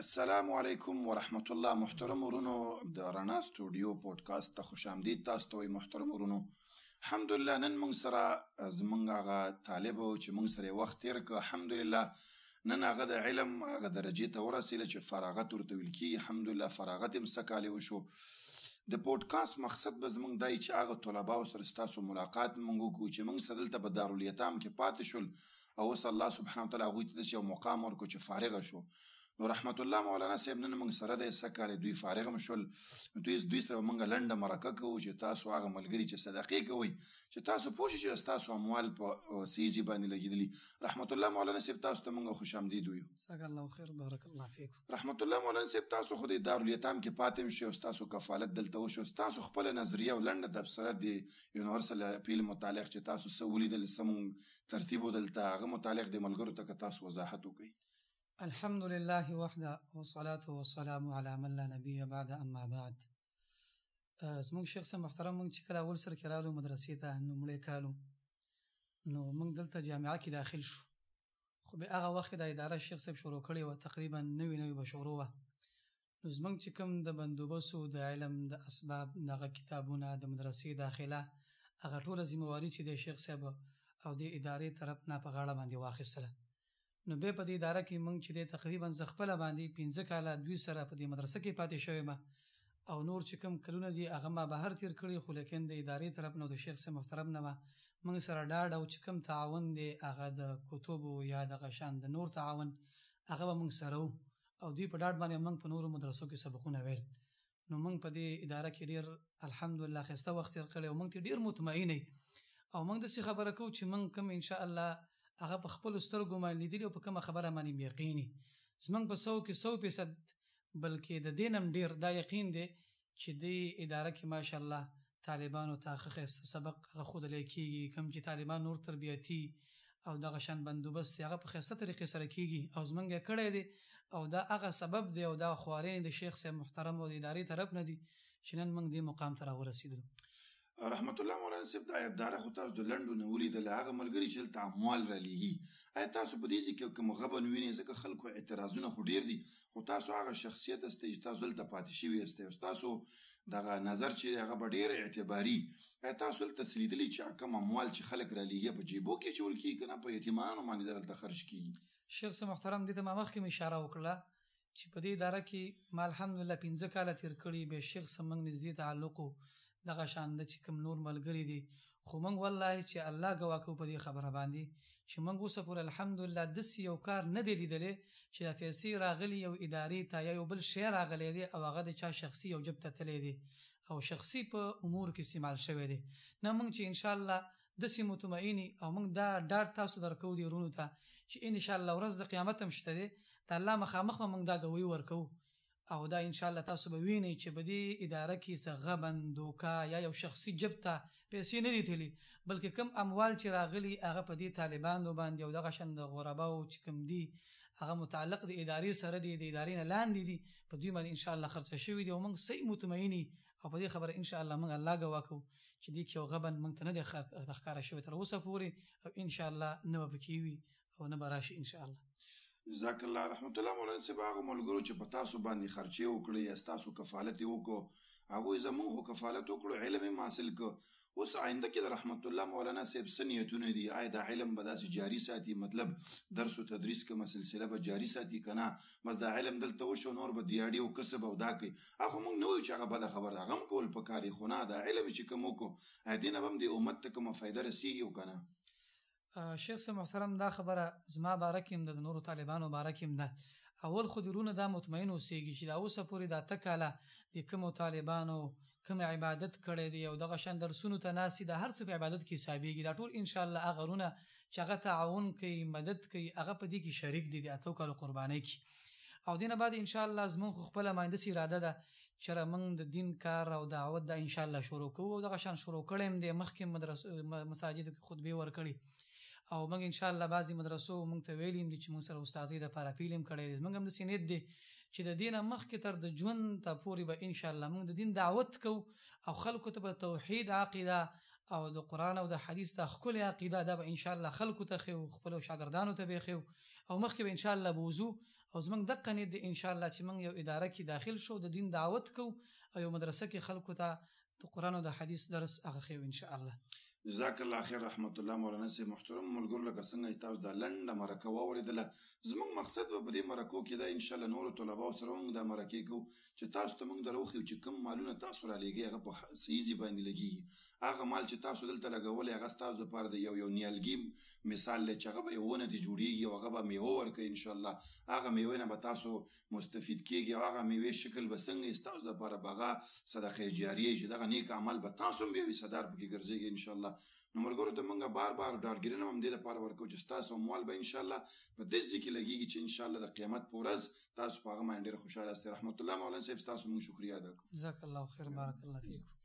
السلام علیکم ورحمت الله. محترم ورونو د رڼا سټوډیو پودکاسټ ته خوش آمدید. تاسو ته محترم ورونو، الحمدلله نن موږ سره زمونږ هغه طالب چې موږ سره وخت تیر کړ، الحمدلله نن هغه د علم هغه درجې ته ورسېله چې فراغت ورته ویل کېږي. الحمدلله فراغت یې سږ وشو. د پودکاسټ مقصد به زمونږ دی چې هغه طلباو سره ستاسو ملاقات موږ وکړو چې موږ سره دلته په دارالیتام کې پاتې شول او اوس الله سبحانه وتعالی هغوی ته داسې یو مقام ورکړو چې فارغه شو. نو رحمت الله مولانا صاحب نن موږ سره د سکه دوی فارغ مشول، دوی سره موږ لنډه مرکه کوو چې تاسو هغه ملګری چې صدقې کوي چې تاسو پوه شئ چې تاسو اموال په سیزي باندې لګیدلی. رحمت الله مولانا صاحب تاسو ته موږ خوش آمدید ویو. جزاک الله خیر، بارک الله فیک. رحمت الله مولانا صاحب تاسو خو د دارالیتام کې پاتې شئ او تاسو کفالت دلته وشو، تاسو خپل نظریه او لنډه تبصره د یونیورسل اپیل متعلق چې تاسو څه ولیدل سم ترتیب دلته هغه متعلق د ملګرو ته تاسو وضاحت وکړئ. الحمد لله وحده والصلاة والسلام على من لا نبي بعد اما بعد. زموږ شیخ صاحب محترم، موږ چې کله اول سر کې رالو مدرسې ته نو مړی کالو نو موږ دلته جامعه کې داخل شو، خو به هغه وخت د اداره شیخ صاحب شروع کړې وه، تقریبا نوي به شروع وه. نو زموږ چې کوم د بندوبستو د علم د اسباب دغه کتابونه د مدرسې داخله هغه ټوله ذمهواري چې د شیخ صاحب او د ادارې طرف نه په غاړه باندې واخیستله. نو بیا په دې اداره کې موږ چې دی تقریبا زه خپله باندې 15 کاله دوی سره په دې مدرسه کې پاتې شوی یم او نور چې کوم کلونه دي هغه ما بهر تیر کړي، خو لیکن د ادارې طرف نه د شیخ صاحب محترم نه موږ سره ډاډ او چې کوم تعاون دی هغه د کتبو یا دغه شان د نور تعاون هغه به موږ سره او دوی په ډاډ باندې موږ په نورو مدرسو کې سبقونه ویل. نو موږ په دې اداره کې ډېر الحمدلله ښایسته وخت تیر کړی او موږ ته ډېر مطمئن او موږ داسې خبره کوو چې موږ کوم انشاءالله هغه په خپلو سترګو باندې لیدلي او په کومه خبره باندې یقیني زموږ په 100% بلکې د دې نه هم ډېر دا یقین دی چې دې اداره کې ماشاءالله طالبانو ته ښه ښایسته سبق هغه ښودلی کېږي، کوم چې طالبان نور تربیتي او دغه شان بندوبست هغه په ښایسته طریقې سره کېږي او زموږ یې کړی دی او دا هغه سبب دی او دا خوارین د شیخ صاحب محترم او د ادارې طرف نه دي چې نن موږ دې مقام ته راورسېدلو. رحمت الله مولانا صاحب د اداره خو تاسو د لنډو نه ولیدل هغه ملګري چې دلته اموال رالیږي، ایا تاسو په دې کې کوم غبن وینئ؟ ځکه خلکو اعتراضونه خو ډېر دي، خو تاسو هغه شخصیت استئ چې تاسو دلته پاتې شوي استئ او تاسو دغه نظر چې هغه به ډېر اعتباري. ایا تاسو دلته څه لیدلي چې کوم اموال چې خلک رالیږي په جیبو کې اچول کېږي که نه په یتیمانو باندې دلته خرج کېږي؟ شیخ صاحب محترم دې ته ما مخکې اشاره وکړه چې په دې اداره کې ما الحمدلله 15 کاله تیر کړي، به شیخ صاحب موږ نږدې تعلق دغه شان د چې کوم نور ملګري دي، خو موږ والله چې الله ګواه کوو په دې خبره باندې چې موږ اوسه پورې الحمدلله داسې یو کار نه دی لیدلی چې دا پیسې راغلي یو ادارې ته یا یو بل شی راغلی دی او هغه د چا شخصي یو جب ته تللی دی او شخصي په امور کې استعمال شوی دی. نه موږ چې انشاءالله داسې مطمئني او موږ دا ډاډ تاسو درکوو دې ورونو ته چې انشاءالله ورځ د قیامت هم شته دی د الله مخامخ به موږ دا ګویي ورکوو او دا انشاءالله تاسو به وینئ چې په دې اداره کې څه غبن دوکه یا یو شخصي جب ته پیسې نه دي تللي، بلکې کوم اموال چې راغلي هغه په دې طالبانو باندې او دغه شان د غرباو چې کوم دي هغه متعلق د ادارې سره دي، د ادارې نه لاندې دي، په دوی باندې انشاءالله خرڅه شوي دي او موږ صحیح مطمئني او په دې خبره انشاءالله موږ الله ګواه کوو چې دې کې یو غبن موږ ته نه دی ښکاره شوی تر اوسه پورې او انشاءالله نه به پکې وي او نه به راشي انشاءالله. جزاک الله. رحمت الله مولانا صاحب هغه ملګرو چې په تاسو باندې خرچې وکړي یا تاسو کفالت یې وکړو هغوی زموږ خو کفالت وکړو، علم یې حاصل کړو، اوس آینده کې د رحمت الله مولانا صاحب څه نیتونه دي؟ آیا دا علم به داسې جاري ساتي، مطلب درس و تدریس کومه سلسله به جاري ساتي که نه بس دا علم دلته وشو نور به دیاړي او کسب او دا کوي؟ هغه موږ نه وایو چې هغه بده خبره ده، هغه هم کول پکار دي، خو نه دا علم چې کوم وکړو آیا دې نه به هم د امت ته کومه فایده رسېږي او که نه؟ شیخ صاحب محترم دا خبره زما باره کې هم ده، د نورو طالبانو باره کې هم ده. اول خو درونه دا مطمئن اوسېږي چې دا اوسه پورې دا 8 کاله د کومو طالبانو کوم عبادت کړی دی او دغه شان درسونو ته ناست دي، دا هر څه په عبادت کې حسابېږي، دا ټول انشاءالله هغه غرونه چې هغه تعاون کوي مدد کوي هغه په دې کې شریک دي د 8 کالو قربانۍ کې. او دې نه بعد انشاءالله زموږ خو خپله مهندسې اراده ده چې موږ د دین کار او دعوت دا انشاءالله شروع کوو او دغه شان شروع کړی هم دی، مخکې مساجدو کې خطبې ورکړي او موږ انشاءالله بعضې مدرسو موږ ته ویلي هم دي چې موږ سره استاذۍ دپاره اپیل هم کړی دی. موږ هم داسې نیت دی چې د دې نه مخکې تر د ژوند ته پورې به انشاءالله موږ د دین دعوت کوو او خلکو ته به توحید عقیده او د قرآن او د حدیث ته ښکلې عقیده دا به انشاءالله خلکو ته ښیو، خپلو شاګردانو ته به یې ښیو او مخکې به انشاءالله به وځو او زمونږ دغه نیت دی ان شاء الله چې موږ یو اداره کې داخل شو د دین دعوت کو او یو مدرسه کې خلکو ته د قرآن او د حدیث درس هغه خو ان شاء الله. جزاک الله خیر رحمت الله. مولانا سي محترم ملګرو لکه څنګه تاسو د لنډه مرکه واوریدله، زموږ مقصد به په دې مرکو کې دا ان شاء الله نور طلباو سره موږ د مرکې کو چې تاسو ته موږ دروخو چې کوم مالونه تاسو را لېږي هغه په صحیح باندې لګي. هغه مال چې تاسو دلته لګولې هغه تاسو لپاره د یو نیالګي مثال لري چې هغه به ونه دي جوړیږي او هغه به میوه ورکوي ان شاء الله. هغه میوه نه به تاسو مستفید کیږي او هغه میوه شکل به څنګه تاسو لپاره بغا صدقه جاریه چې دغه نیک عمل به تاسو به صدر پکې ګرځيږي ان شاء الله. نو مرګورو ته مونږه بار ډارګرینه هم دې لپاره ورکو چې تاسو مال به ان شاء الله په دې ځکه لګيږي چې ان شاء الله د قیامت پورز تاسو په هغه باندې ډېر خوشاله است. رحمت الله مولانا صاحب تاسو مو شکریا ادا کوم. جزاک الله خیر، بارک الله فیکم.